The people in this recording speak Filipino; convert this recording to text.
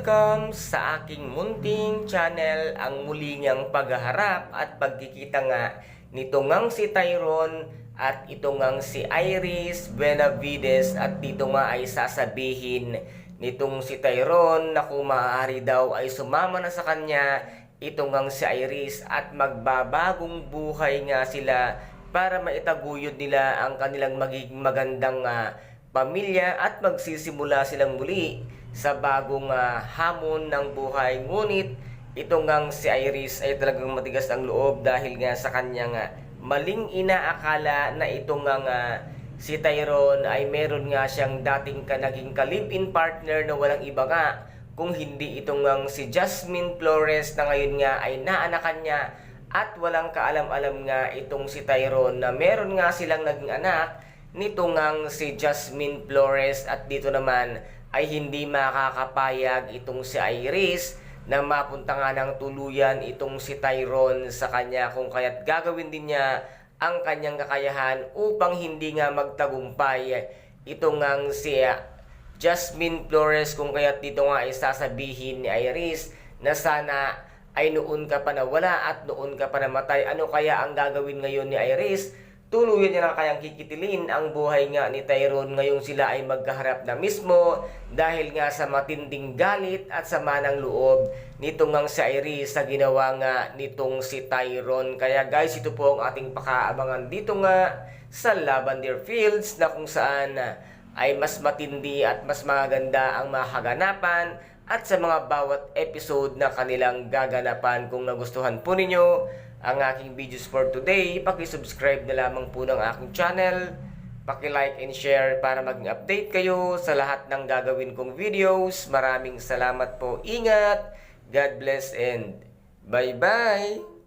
Welcome sa aking munting channel, ang muli niyang paghaharap at pagkikita nga nito ngang si Tyrone at ito ngang si Iris Benavides, at dito nga ay sasabihin nitong si Tyrone na kung maaari daw ay sumama na sa kanya ito ngang si Iris at magbabagong buhay nga sila para maitaguyod nila ang kanilang magiging magandang pamilya at magsisimula silang muli sa bagong hamon ng buhay. Ngunit itong ngang si Iris ay talagang matigas ang loob dahil nga sa kanyang maling inaakala na itong ngang si Tyrone ay meron nga siyang dating naging ka-live-in partner na walang iba nga kung hindi itong ngang si Jasmine Flores na ngayon nga ay naanakan niya, at walang kaalam-alam nga itong si Tyrone na meron nga silang naging anak nito ngang si Jasmine Flores. At dito naman ay hindi makakapayag itong si Iris na mapunta nga ng tuluyan itong si Tyrone sa kanya, kung kaya't gagawin din niya ang kanyang kakayahan upang hindi nga magtagumpay itong ngang si Jasmine Flores, kung kaya't dito nga ay sasabihin ni Iris na sana ay noon ka pa nawala at noon ka pa namatay. Ano kaya ang gagawin ngayon ni Iris? Tuluyan niya na kayang kikitilin ang buhay nga ni Tyrone ngayong sila ay magkaharap na mismo dahil nga sa matinding galit at sama ng loob nitong ngang si Iris sa ginawa nga nitong si Tyrone. Kaya guys, ito po ang ating pakaabangan dito nga sa Lavender Fields, na kung saan ay mas matindi at mas maganda ang makaganapan at sa mga bawat episode na kanilang gaganapan. Kung nagustuhan po ninyo ang aking videos for today, paki-subscribe na lamang po ng aking channel, paki-like and share para maging update kayo sa lahat ng gagawin kong videos. Maraming salamat po. Ingat, God bless and bye-bye!